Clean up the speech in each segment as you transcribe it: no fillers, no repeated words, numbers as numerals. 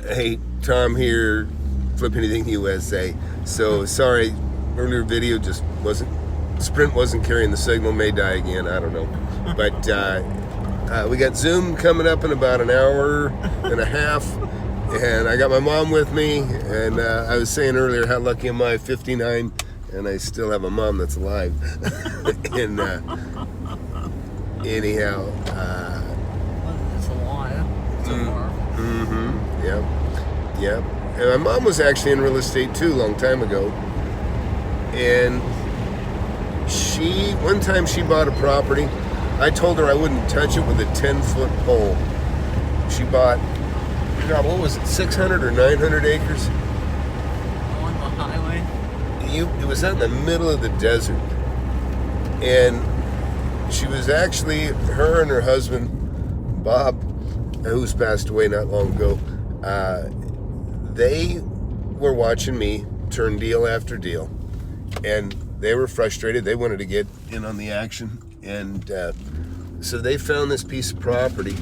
Hey, Tom here, FlipAnythingUSA. So sorry, earlier video just Sprint wasn't carrying the signal, may die again, I don't know. But we got Zoom coming up in about an hour and a half, and I got my mom with me, and I was saying earlier how lucky am I, 59, and I still have a mom that's alive. And anyhow, It's a lot so far. Yeah. And my mom was actually in real estate too, a long time ago. And one time she bought a property. I told her I wouldn't touch it with a 10-foot pole. She bought, God, what was it, 600 or 900 acres? On the highway. It was out in the middle of the desert. And she was actually, her and her husband, Bob, who's passed away not long ago, they were watching me turn deal after deal, and they were frustrated. They wanted to get in on the action, and so they found this piece of property.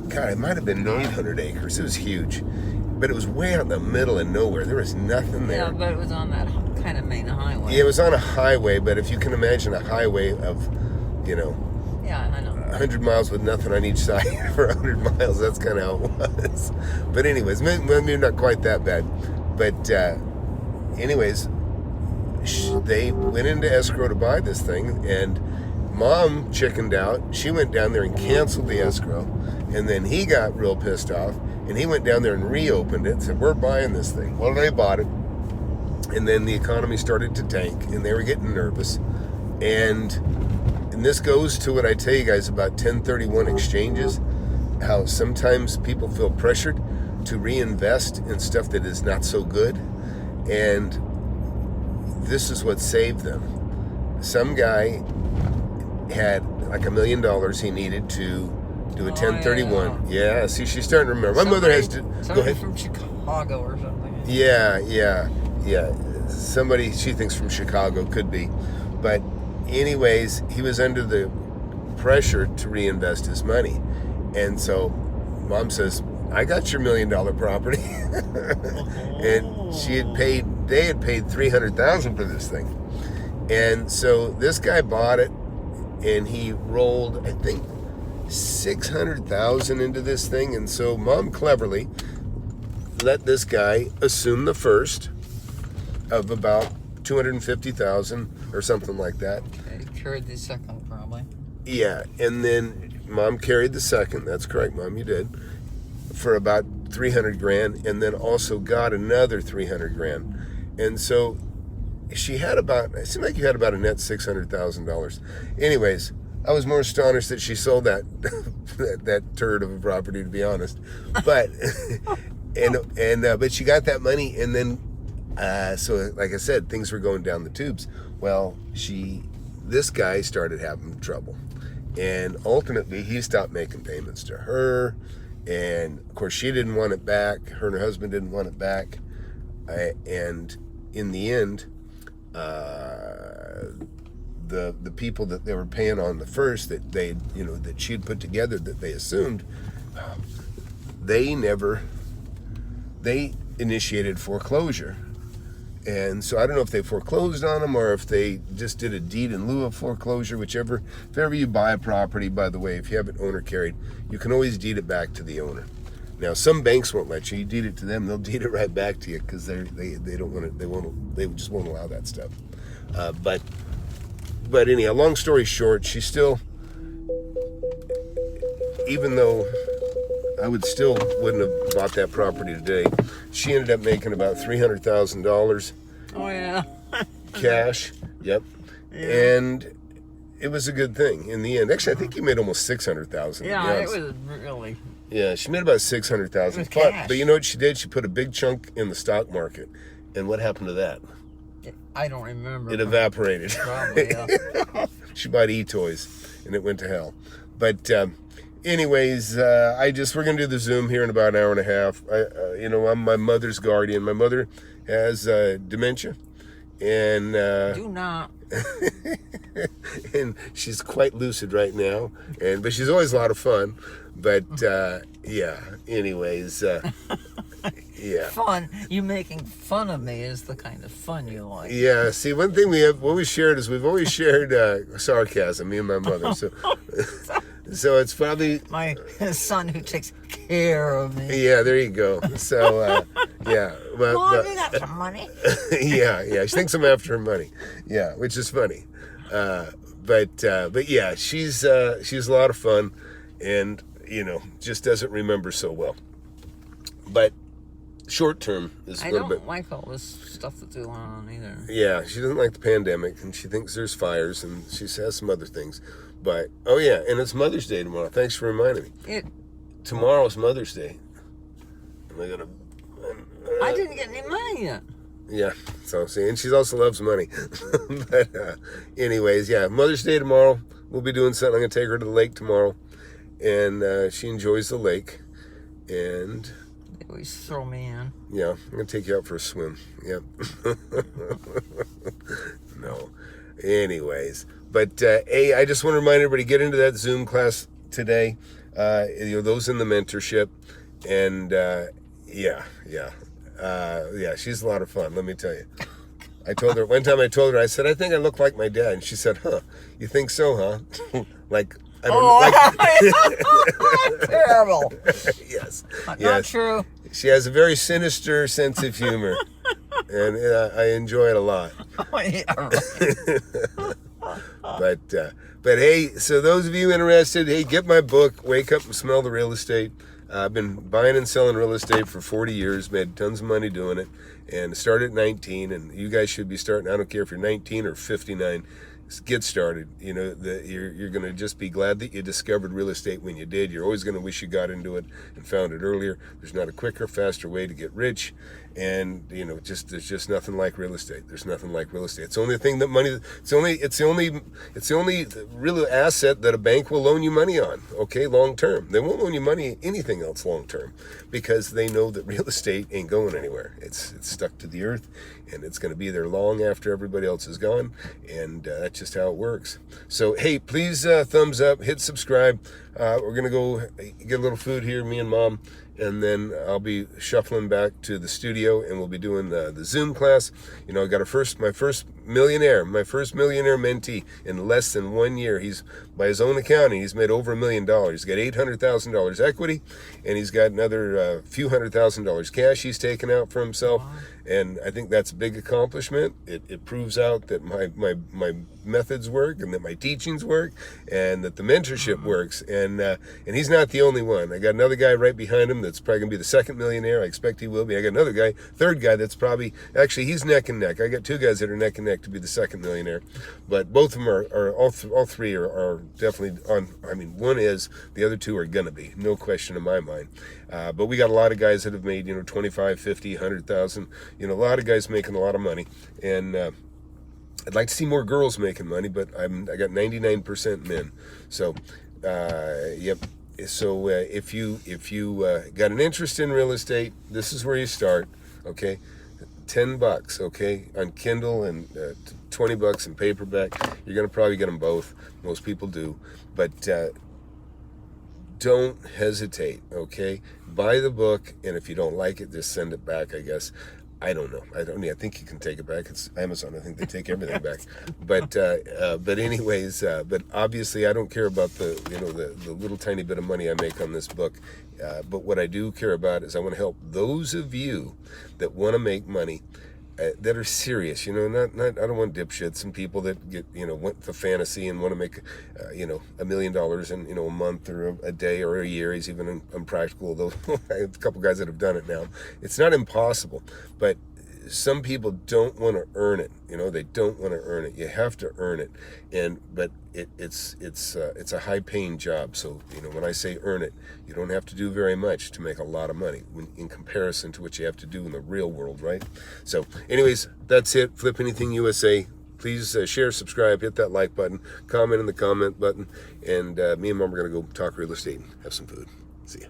God, it might have been 900 acres. It was huge, but it was way out in the middle of nowhere. There was nothing there. Yeah, but it was on that kind of main highway. Yeah, it was on a highway, but if you can imagine a highway of, Yeah, I know. 100 miles with nothing on each side for 100 miles. That's kind of how it was. But anyways, maybe not quite that bad. But anyways, they went into escrow to buy this thing, and Mom chickened out. She went down there and canceled the escrow, and then he got real pissed off, and he went down there and reopened it and said, we're buying this thing. Well, they bought it, and then the economy started to tank, and they were getting nervous. And this goes to what I tell you guys about 1031 exchanges, how sometimes people feel pressured to reinvest in stuff that is not so good, and this is what saved them. Some guy had like $1 million he needed to do a 1031. Yeah, see, she's starting to remember. My mother has to go ahead. From Chicago or something. Yeah. Somebody she thinks from Chicago, could be, but anyways, he was under the pressure to reinvest his money, and so Mom says, I got your $1 million property. And they had paid $300,000 for this thing, and so this guy bought it, and he rolled, I think, $600,000 into this thing. And so Mom cleverly let this guy assume the first of about $250,000 or something like that. Okay, carried the second probably. Yeah, and then Mom carried the second. That's correct, Mom, you did, for about $300,000, and then also got another $300,000. And so she had it seemed like you had about a net $600,000. Anyways, I was more astonished that she sold that that turd of a property, to be honest. But but she got that money, and then so like I said, things were going down the tubes. Well, this guy started having trouble, and ultimately he stopped making payments to her, and of course she didn't want it back. Her and her husband didn't want it back, and in the end, the people that they were paying on the first, that that she had put together, that they assumed, they initiated foreclosure. And so I don't know if they foreclosed on them or if they just did a deed in lieu of foreclosure, if ever you buy a property, by the way, if you have it owner carried, you can always deed it back to the owner. Now, some banks won't let you. You deed it to them, they'll deed it right back to you, because they don't want it. They just won't allow that stuff. But anyhow, long story short, she still, even though I wouldn't have bought that property today, she ended up making about $300,000 Oh yeah. cash. Yep. Yeah. And it was a good thing in the end. Actually, I think you made almost $600,000. Yeah, it was really. Yeah, she made about $600,000. It was cash. But you know what she did? She put a big chunk in the stock market. And what happened to that? I don't remember. It evaporated. Probably, yeah. She bought e-toys, and it went to hell. But anyways, we're going to do the Zoom here in about an hour and a half. I'm my mother's guardian. My mother has dementia, And Do not. and she's quite lucid right now, but she's always a lot of fun. But yeah, anyways, yeah. Fun. You making fun of me is the kind of fun you like. Yeah, see, one thing we've always shared sarcasm, me and my mother. So, so it's probably My son who takes care of me. yeah. There you go. So yeah, Mom, you got some money? yeah. She thinks I'm after her money. Yeah, which is funny. But yeah, she's a lot of fun, and just doesn't remember so well. But short term is a little bit. I don't like all this stuff that's going on either. Yeah, she doesn't like the pandemic, and she thinks there's fires, and she says some other things. But oh yeah, and it's Mother's Day tomorrow. Thanks for reminding me. Tomorrow's Mother's Day. Am I gonna? I didn't get any money yet. Yeah, so see, and she also loves money. But anyways, yeah, Mother's Day tomorrow. We'll be doing something. I'm gonna take her to the lake tomorrow, and she enjoys the lake, and. They always throw me in. Yeah, I'm gonna take you out for a swim. Yep. No. Anyways, but hey, I just want to remind everybody, get into that Zoom class today. Those in the mentorship, and yeah, she's a lot of fun. Let me tell you. I told her one time. I said, I think I look like my dad, and she said, "Huh? You think so, huh?" Like. I don't know. Like, terrible. Yes. Not true. She has a very sinister sense of humor, and I enjoy it a lot. Oh, yeah, right. But hey, so those of you interested, hey, get my book, Wake Up and Smell the Real Estate. I've been buying and selling real estate for 40 years, made tons of money doing it, and started at 19, and you guys should be starting. I don't care if you're 19 or 59. Get started. You're going to just be glad that you discovered real estate when you did. You're always going to wish you got into it and found it earlier. There's not a quicker, faster way to get rich, and there's just nothing like real estate. There's nothing like real estate. It's the only thing that money. It's the only real asset that a bank will loan you money on. Okay, long term. They won't loan you money anything else long term, because they know that real estate ain't going anywhere. It's stuck to the earth, and it's going to be there long after everybody else is gone, and that's just how it works. So hey, please thumbs up, hit subscribe. We're gonna go get a little food here, me and Mom, and then I'll be shuffling back to the studio, and we'll be doing the Zoom class. I got my first millionaire mentee in less than 1 year. He's, by his own accounting, he's made over $1 million. He's got $800,000 equity, and he's got another few $100,000 cash he's taken out for himself. Wow. And I think that's a big accomplishment. It proves out that my methods work, and that my teachings work, and that the mentorship works. And he's not the only one. I got another guy right behind him that's probably gonna be the second millionaire. I expect he will be. I got another guy, third guy, that's probably, actually he's neck and neck. I got two guys that are neck and neck to be the second millionaire, but both of them are all three are definitely on. I mean, one is, the other two are gonna be, no question in my mind. But we got a lot of guys that have made 25, 50, 100,000. A lot of guys making a lot of money, and I'd like to see more girls making money, but I got 99% men. So yep. So if you got an interest in real estate, this is where you start. Okay, $10, okay, on Kindle, and $20 in paperback. You're gonna probably get them both. Most people do, but don't hesitate. Okay, buy the book, and if you don't like it, just send it back, I guess. I don't know. I think you can take it back. It's Amazon. I think they take everything back. But anyways, but obviously I don't care about the little tiny bit of money I make on this book. But what I do care about is I want to help those of you that want to make money, that are serious. Not I don't want dipshits and people that get want the fantasy and want to make $1 million in a month or a day or a year. Is even impractical, though. I have a couple guys that have done it now. It's not impossible, but some people don't want to earn it. They don't want to earn it. You have to earn it, but it's a high paying job. So when I say earn it, you don't have to do very much to make a lot of money in comparison to what you have to do in the real world, right? So anyways, that's it. FlipAnythingUSA. Please share, subscribe, hit that like button, comment in the comment button, and me and Mom are gonna go talk real estate and have some food. See ya.